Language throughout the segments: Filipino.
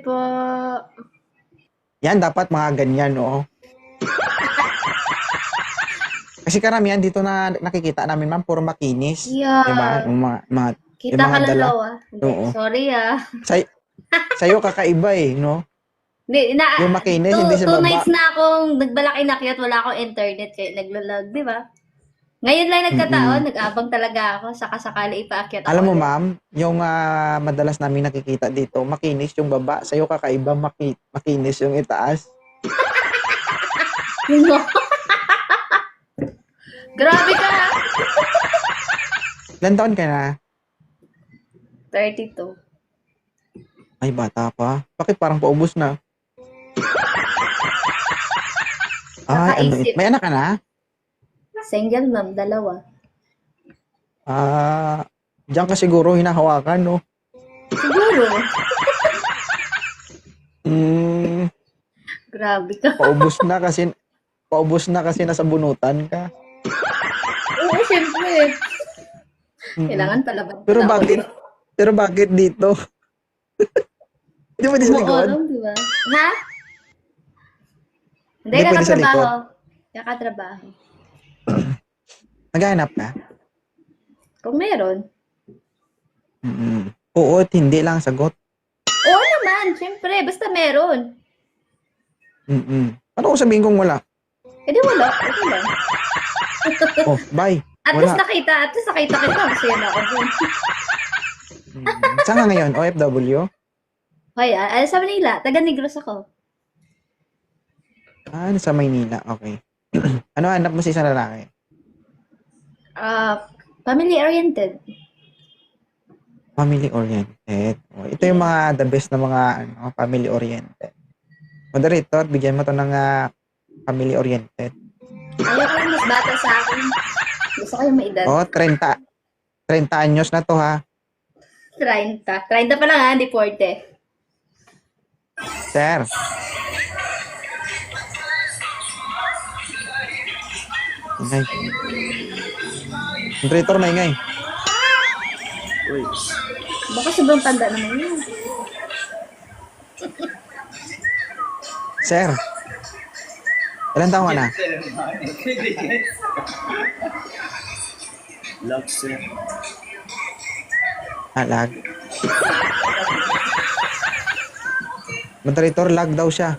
Po. Yan, dapat mga ganyan, oo. Kasi karamihan dito na nakikita namin, ma'am, puro makinis. Yeah. Diba? Yung mga Kita ka lang daw ah. Oo. Sorry ah. Sa'yo kakaiba eh, no? Yung makinis, hindi sa two baba. nights na akong nagbalak inakyat, wala akong internet kaya naglalag, di ba? Ngayon lang nagkataon, nag-abang talaga ako, saka sakali ipaakyat ako. Alam mo, ma'am, yung madalas namin nakikita dito, makinis yung baba. Sa'yo kakaiba, makinis yung itaas. Grabe ka! Ilan taon ka na? 32. Ay, bata pa. Bakit parang paubos na? Ay, Nakaisip. may anak ka na? Single ma'am, 2. Diyan ka siguro hinahawakan, no? Siguro. Grabe ka. Paubos na kasi nasa bunutan ka. Oo, syempre. Kailangan palaban. Pero bakit dito? Hindi mo sa likod? Diba? Ha? Hindi, Hindi pwede sa likod. Kakatrabaho. Naghahanap ka? Kung meron. Oo at hindi lang sagot. Oo naman, syempre. Basta meron. Ano kung sabihin kong wala? Eh di wala. Okay lang. Oh, bye. At Wala. least nakita kita. Masaya na ako dun. Saan ka ngayon? OFW? Hoy, sa Manila. Taga Negros ako. Sa Maynila. Okay. Ano hanap mo sa isang lalaki? Family-oriented. Family-oriented. Oh, ito yung mga the best na mga family-oriented. Moderator, bigyan mo to ng family-oriented. Ayaw ko mas bata sa akin. Gusto ko yung may edad. Oh, 30 anyos na to ha. 30. 30 pa lang ha, hindi 40. Sir. Ingay. Moderator, maingay. Uy, Baka sobrang tanda naman yun. Sir. Ilan taon ka na? love sir. Lag. Moderator, lag daw siya.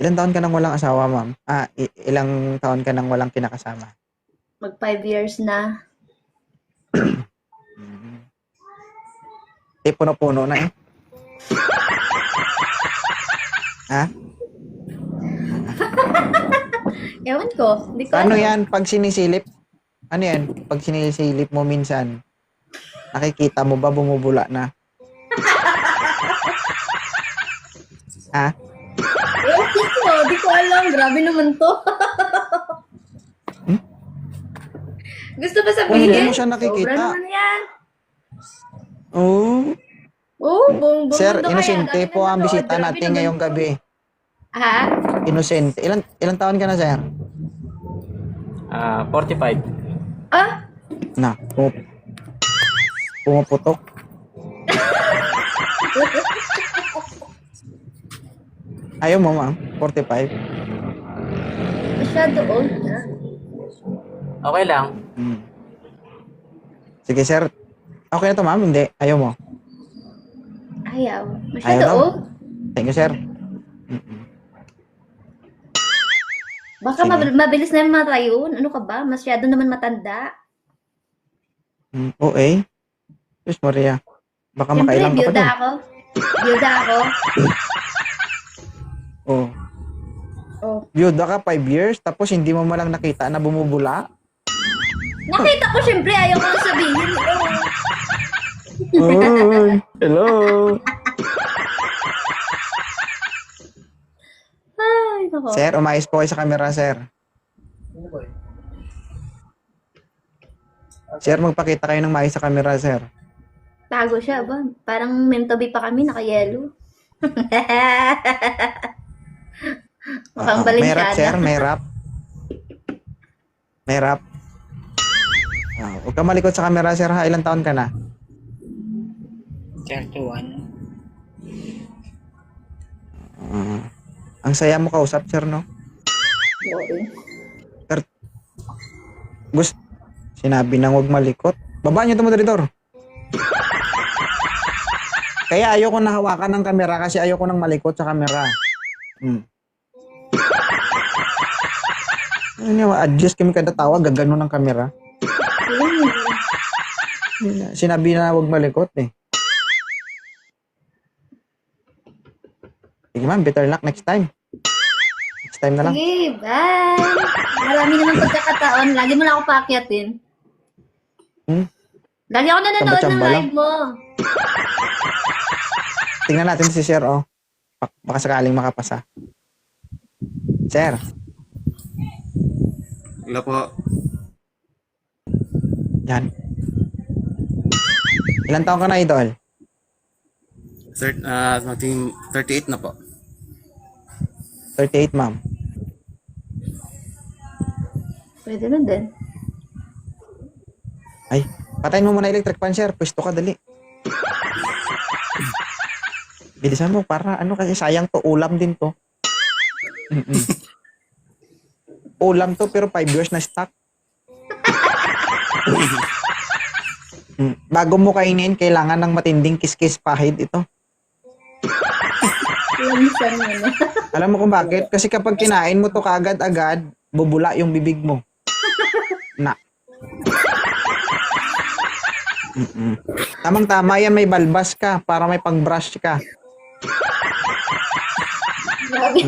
Ilan taon ka nang walang asawa, ma'am? Ilang taon ka nang walang kinakasama? Mag 5 years na. Puno-puno na eh. Ha? Ewan ko. Hindi ko Ano alam. yan? Pag sinisilip? Ano yan? Pag sinisilip mo minsan, nakikita mo ba bumubula na? Ha? Ewan ko. Di ko alam. Grabe naman to. Gusto ba sabihin? Hindi mo siya nakikita. Sobra naman yan. Oh. Oh, Sir, inosente po ang bisita natin ngayong gabi. Ha? Inosente. Ilang taon ka na, sir? 45. Ah? Na, pumuputok. Ayaw mo, ma'am? 45? Masyado old na. Okay lang. Sige, sir. Okay na to, ma'am? Hindi. Ayaw mo? Ayaw. Ayaw Masyado daw. old. Thank you, sir. Baka mabilis na yung mata yun. Ano ka ba? Masyado naman matanda. Okay. Diyos Maria. Baka Siyempre, makailang ka pa byuda dun. ako. Byuda ako. Oh. Oh. Byuda ka 5 years, tapos hindi mo malang nakita na bumubula? Nakita ko, siyempre, ayaw ko na sabihin. Oy, hello. Ay, nako. Sir, umayos po kayo sa camera, sir. Sir, magpakita kayo ng maayos sa camera, sir. Tago siya ba? Parang mentobi pa kami, naka-yellow. Mukhang May rap, balinsyada. sir, may rap. May rap. Huwag ka malikot sa camera, sir, ha? Ilang taon ka na? 31. Ang saya mo kausap, sir, no? Oo. Sinabi nang huwag malikot. Babaan niyo ito, moderator. Kaya ayoko na hawakan ng kamera kasi ayoko nang malikot sa kamera. Adjust kami kada tawa, gagano ng kamera. Sinabi na huwag malikot eh. Sige ma'am, better luck next time. Next time na lang. Sige, bye! Marami naman pagkakataon. Lagi mo na ako paakyatin. Lagi ako nanonood ng Tsamba-tsamba lang. live mo. Tingnan natin si Sir, oh. Baka sakaling makapasa. Sir, Hello po. yan. Ilan taon ka na, idol? 38 na po. 38, ma'am. Pwede na din. Ay, patayin mo muna electric fan, sir. Pwesto ka, dali. Bilisan mo para ano kasi sayang to. Ulam din to. Ulam to pero 5 years na stock. Bago mo kainin, kailangan ng matinding kiskis pahid ito. Minsan yun. Alam mo kung bakit? Kasi kapag kinain mo to kaagad-agad, bubula yung bibig mo. Na. Tamang-tama yan, may balbas ka para may pang-brush ka. Grabe.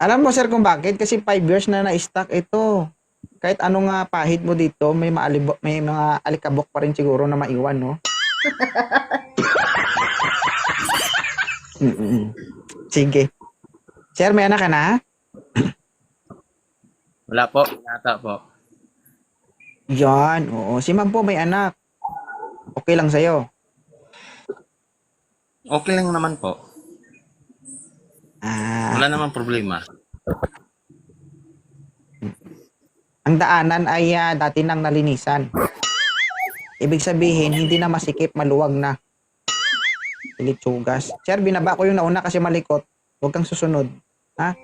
Alam mo sir kung bakit? Kasi 5 years na na-stock ito. Kahit anong pahid mo dito, may mga alikabok pa rin siguro na maiwan, no? Sige. Sir, may anak ka na? Wala po. Yata po. Yan, oo. Si ma'am po may anak. Okay lang sa'yo. Okay lang naman po. Ah, Wala naman problema. ang daanan ay dati nang nalinisan. Ibig sabihin, hindi na masikip, maluwag na. Pilitsugas. Sir, binaba ko yung nauna kasi malikot. Huwag kang susunod. Ha?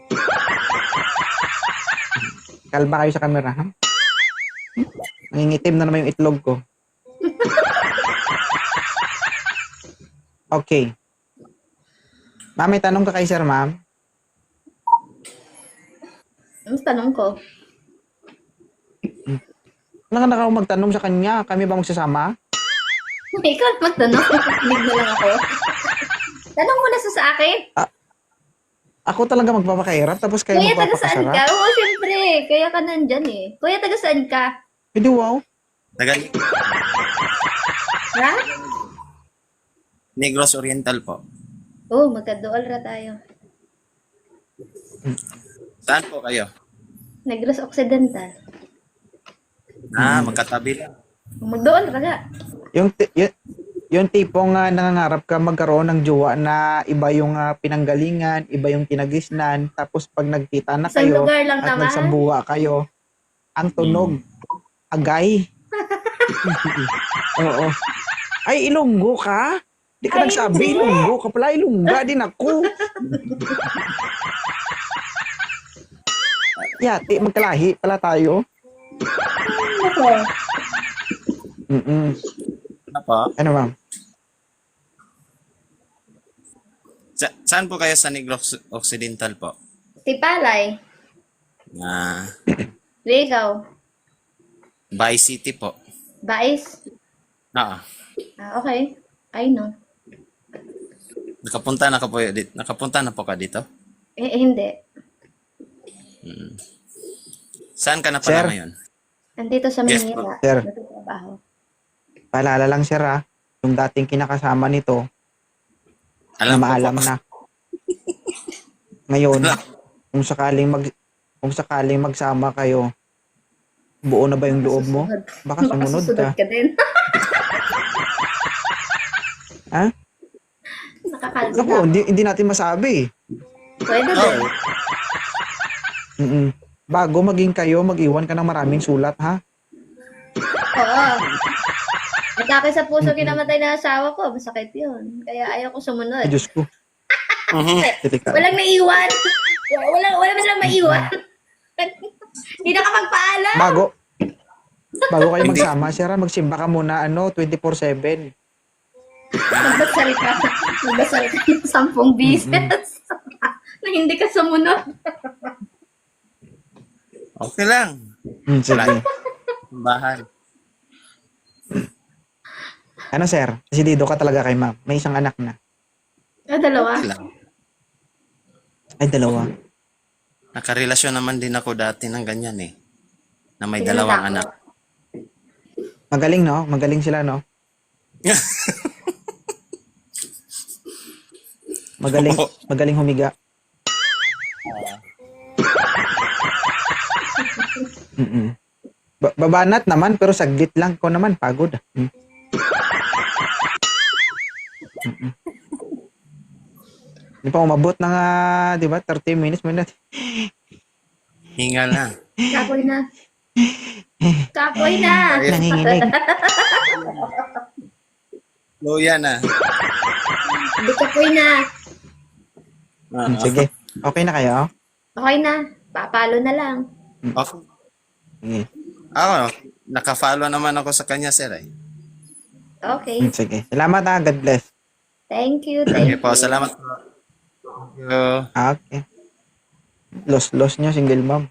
Kalba kayo sa camera, ha? Nangingitim na naman yung itlog ko. Okay. Ma'am, may tanong ka kay sir, ma'am? Ang tanong ko. Ano ka magtanong sa kanya? Kami ba magsasama? Ikaw magtanong. Kinig na lang ako. Tanong mo na sa akin. Ako talaga magpapakahirap tapos kayo Kuya, taga saan ka? magpapakasarap? Oo, syempre. Kaya ka nandyan eh. Kuya, taga saan ka? Hindi, wow. Taga Ha? Negros Oriental po. Oo, magka-dual ra tayo. Saan po kayo? Negros Occidental. Magkatabi lang. Mag-dual ra ga. Yung tipong nangangarap ka magkaroon ng jowa na iba yung pinanggalingan, iba yung tinagisnan, tapos pag nagkita na Isang kayo lugar lang at naman. nagsambuha kayo, ang tunog, agay. Oo. Ay, Ilonggo ka? Di ka Ay, nagsabi, hindi. Ilonggo ka pala, Ilongga din ako. Yati, magkalahi pala tayo. Ako. Ano po? Ano ma'am? Saan po kayo sa Negros Occidental po? Tipalay. Ligaw. Bay City po. Bais. Ah, Okay. I know. nakapunta na po dito. Nakapunta na po ka dito? Hindi. Saan ka na Sir? pala ngayon? Nandito sa Yes, Manila. Sir. Nagtatrabaho. Paalala lang sir yung dating kinakasama nito, Alam na ko maalam po. na. Ngayon, kung sakaling magsama kayo, buo na ba yung loob mo? Baka sumunod ka. ka din. Ha? Nakakalbi Ako, hindi natin masabi. Pwede Oh, din. Bago maging kayo, mag-iwan ka ng maraming sulat, ha? Oo. Atake sa puso kinamatay na asawa ko. Masakit yun. Kaya ayaw ko sumunod. Ay, Diyos ko. Delikado. Walang naiwan. Wala man lang maiwan. Hindi na ka magpaalam. Bago kayo magsama, Sir, magsimba ka muna, 24/7. Magdasal ka. Magdasal ka ng 10 beses. Na hindi ka sumunod. Okay lang. Sige. Bahan. Ano, Sir? Desidido ka talaga kay ma'am. May isang anak na. Dalawa. Okay lang. Ay, dalawa. Nakarelasyon naman din ako dati ng ganyan eh. Na may Pinunta dalawang ko. anak. Magaling, no? Magaling sila, no? Magaling humiga. Babanat naman, pero saglit lang ko naman. Pagod. Hindi pa umabot ng, di ba, 30 minutes. Hingal na. Kakoy na. Kakoy na. Nanginginig. Luya na. Hindi kakoy na. Sige. Okay na kayo? Okay na. Papalo na lang. Okay. Sige. Ako, naka-follow naman ako sa kanya, sir. Eh. Okay. Sige. Salamat, God bless. Thank you. Okay Thank po, you. salamat po. Thank you. Okay. Los nyo, single mom.